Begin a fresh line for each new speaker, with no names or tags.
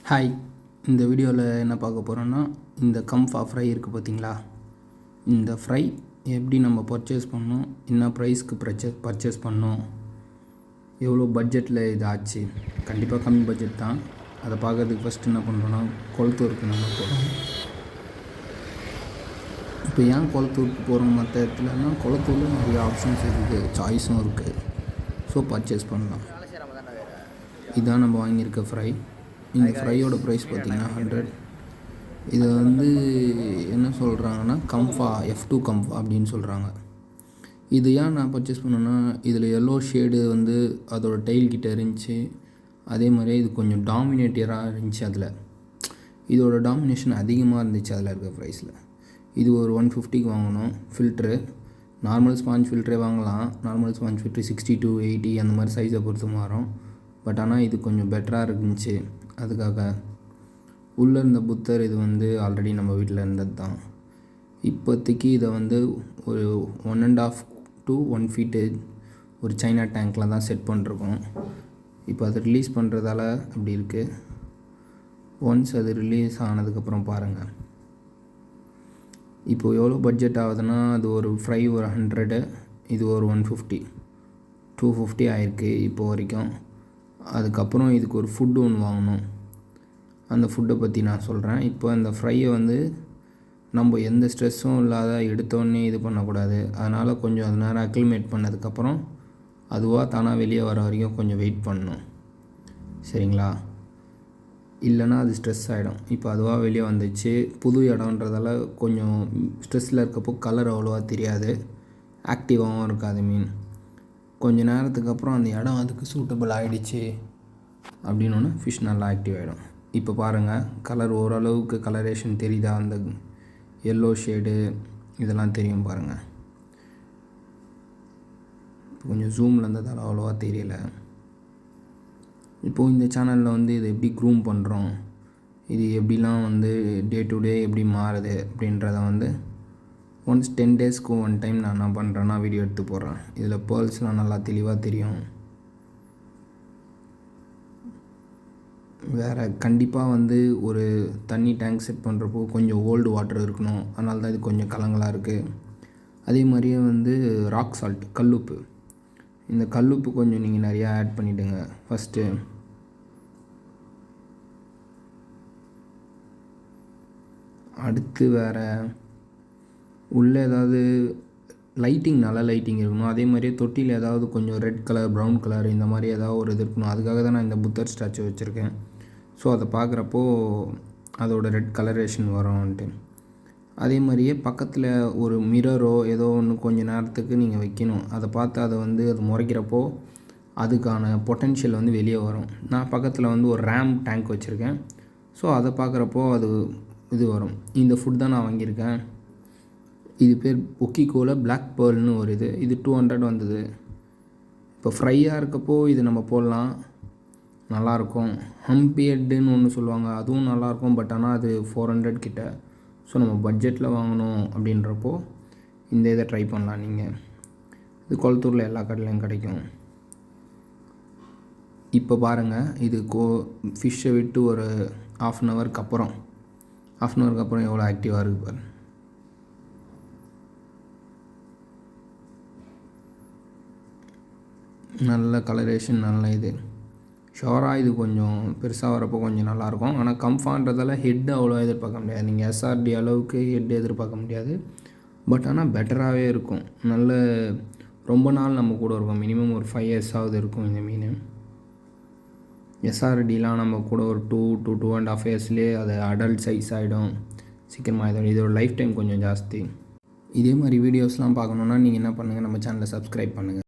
Hi, இந்த வீடியோவில் என்ன பார்க்க போகிறோன்னா, இந்த கம்ஃபா ஃப்ரை இருக்குது பார்த்தீங்களா, இந்த ஃப்ரை எப்படி நம்ம பர்ச்சேஸ் பண்ணணும், என்ன ப்ரைஸ்க்கு பர்ச்சேஸ் பண்ணோம், எவ்வளோ பட்ஜெட்டில் இது ஆச்சு. கண்டிப்பாக கம்மி பட்ஜெட் தான். அதை பார்க்கறதுக்கு ஃபஸ்ட்டு என்ன பண்ணுறோன்னா, கொளத்தூருக்கு நம்ம போகிறோம். இப்போ ஏன் கொளத்தூருக்கு போகிறோம் மற்ற இடத்துலனா, கொளத்தூரில் நிறைய ஆப்ஷன்ஸ் இருக்குது, சாய்ஸும் இருக்குது. ஸோ பர்ச்சேஸ் பண்ணலாம். இதுதான் நம்ம வாங்கியிருக்க ஃப்ரை. இந்த ஃப்ரையோட ப்ரைஸ் பார்த்திங்கன்னா 100. இதை என்ன சொல்கிறாங்கன்னா, கம்ஃபா F2 கம்ஃபா அப்படின்னு சொல்கிறாங்க. இது ஏன் நான் பர்ச்சேஸ் பண்ணேன்னா, இதில் எல்லோ ஷேடு அதோடய டெயில் கிட்ட இருந்துச்சு. அதே மாதிரியே இது கொஞ்சம் டாமினேட்டியராக இருந்துச்சு. அதில் இதோட டாமினேஷன் அதிகமாக இருந்துச்சு அதில் இருக்க ப்ரைஸில். இது ஒரு 150க்கு வாங்கணும். ஃபில்ட்ரு நார்மல் ஸ்பாஞ்ச் ஃபில்ட்ரே வாங்கலாம். நார்மல் ஸ்பாஞ்ச் ஃபில்ட்ரு 60 to 80 அந்த மாதிரி சைஸை பொறுத்து மாறும். பட் ஆனால் இது கொஞ்சம் பெட்டராக இருந்துச்சு. அதுக்காக உள்ளே இருந்த புத்தர் இது ஆல்ரெடி நம்ம வீட்டில் இருந்தது தான். இப்போதைக்கு இதை ஒரு 1.5 to 1 feet ஒரு சைனா டேங்க்கில் தான் செட் பண்ணிருக்கோம். இப்போ அதை ரிலீஸ் பண்ணுறதால அப்படி இருக்குது. ஒன்ஸ் அது ரிலீஸ் ஆனதுக்கப்புறம் பாருங்கள். இப்போது எவ்வளோ பட்ஜெட் ஆகுதுன்னா, அது ஒரு ஃப்ரை ஒரு 100, இது ஒரு 150, 250 ஆயிருக்கு இப்போ வரைக்கும். அதுக்கப்புறம் இதுக்கு ஒரு ஃபுட்டு ஒன்று வாங்கணும். அந்த ஃபுட்டை பற்றி நான் சொல்கிறேன். இப்போ அந்த ஃப்ரையை நம்ம எந்த ஸ்ட்ரெஸ்ஸும் இல்லாத எடுத்தோடனே இது பண்ணக்கூடாது. அதனால் கொஞ்சம் அது நேரம் அக்ளிமேட் பண்ணதுக்கப்புறம் அதுவாக தானாக வெளியே வர வரைக்கும் கொஞ்சம் வெயிட் பண்ணணும். சரிங்களா? இல்லைனா அது ஸ்ட்ரெஸ் ஆகிடும். இப்போ அதுவாக வெளியே வந்துச்சு. புது இடம்ன்றதால கொஞ்சம் ஸ்ட்ரெஸ்ஸில் இருக்கப்போ கலர் அவ்வளோவா தெரியாது, ஆக்டிவாகவும் இருக்காது மீன். கொஞ்சம் நேரத்துக்கு அப்புறம் அந்த இடம் அதுக்கு சூட்டபிள் ஆகிடுச்சு அப்படின்னோடனே ஃபிஷ் நல்லா ஆக்டிவ் ஆகிடும். இப்போ பாருங்கள், கலர் ஓரளவுக்கு கலரேஷன் தெரியுதா? அந்த எல்லோ ஷேடு இதெல்லாம் தெரியும் பாருங்கள். இப்போ கொஞ்சம் ஜூமில் இருந்ததால் அவ்வளோவா தெரியலை. இப்போது இந்த சேனலில் இதை எப்படி க்ரூம் பண்ணுறோம், இது எப்படிலாம் டே டு டே எப்படி மாறுது அப்படின்றத ஒன்ஸ் 10 daysக்கு 1 time நான் என்ன பண்ணுறேன்னா வீடியோ எடுத்து போடுறேன். இதில் பேர்ல்ஸ்லாம் நல்லா தெளிவாக தெரியும். வேறு கண்டிப்பாக ஒரு தண்ணி டேங்க் செட் பண்ணுறப்போ கொஞ்சம் ஓல்டு வாட்டர் இருக்கணும். அதனால தான் இது கொஞ்சம் கலங்களாக இருக்குது. அதே மாதிரியே ராக் சால்ட், கல்லுப்பு. இந்த கல்லுப்பு கொஞ்சம் நீங்கள் நிறையா ஆட் பண்ணிவிடுங்க ஃபஸ்ட்டு. அடுத்து வேறு உள்ளே ஏதாவது லைட்டிங், நல்ல லைட்டிங் இருக்கணும். அதே மாதிரியே தொட்டியில் ஏதாவது கொஞ்சம் ரெட் கலர், ப்ரௌன் கலர் இந்த மாதிரி ஏதாவது ஒரு இது இருக்கணும். அதுக்காக தான் நான் இந்த புத்தர் ஸ்டாச்சு வச்சுருக்கேன். ஸோ அதை பார்க்குறப்போ அதோட ரெட் கலரேஷன் வரும்ன்ட்டு. அதே மாதிரியே பக்கத்தில் ஒரு மிரரோ ஏதோ ஒன்று கொஞ்சம் நேரத்துக்கு நீங்கள் வைக்கணும். அதை பார்த்து அதை அது முறைக்கிறப்போ அதுக்கான பொட்டென்ஷியல் வெளியே வரும். நான் பக்கத்தில் ஒரு ரேம் டேங்க் வச்சுருக்கேன். ஸோ அதை பார்க்குறப்போ அது இது வரும். இந்த ஃபுட் தான் நான் வாங்கியிருக்கேன். இது பேர் ஒக்கிக்கோவில் பிளாக் பேர்ல்னு ஒரு இது 200 வந்தது. இப்போ ஃப்ரையாக இருக்கப்போ இது நம்ம போடலாம், நல்லாயிருக்கும். ஹம்பி ஹெட்டுன்னு ஒன்று சொல்லுவாங்க, அதுவும் நல்லாயிருக்கும். பட் ஆனால் அது 400 கிட்ட. ஸோ நம்ம பட்ஜெட்டில் வாங்கணும் அப்படின்றப்போ இந்த இதை ட்ரை பண்ணலாம் நீங்கள். இது கொளத்தூரில் எல்லா கடையிலையும் கிடைக்கும். இப்போ பாருங்கள், இது ஃபிஷ்ஷை விட்டு ஒரு half an hourக்கு அப்புறம் எவ்வளோ ஆக்டிவாக இருக்குது பாருங்கள். நல்ல கலரேஷன், நல்ல இது ஷோராக. இது கொஞ்சம் பெருசாக வரப்போ கொஞ்சம் நல்லாயிருக்கும். ஆனால் கம்ஃபான்றதால ஹெட் அவ்வளோ எதிர்பார்க்க முடியாது. நீங்கள் SRD அளவுக்கு ஹெட் எதிர்பார்க்க முடியாது. பட் ஆனால் பெட்டராகவே இருக்கும். நல்ல ரொம்ப நாள் நம்ம கூட இருக்கும். மினிமம் ஒரு 5 years இருக்கும் இந்த மீன். SRDலாம் நம்ம கூட ஒரு 2 to 2.5 yearsலேயே அது அடல்ட் சைஸ் ஆகிடும், சீக்கிரமாக ஆகிடும். இதோட லைஃப் டைம் கொஞ்சம் ஜாஸ்தி. இதே மாதிரி வீடியோஸ்லாம் பார்க்கணுன்னா நீங்கள் என்ன பண்ணுங்கள், நம்ம சேனலை சப்ஸ்கிரைப் பண்ணுங்கள்.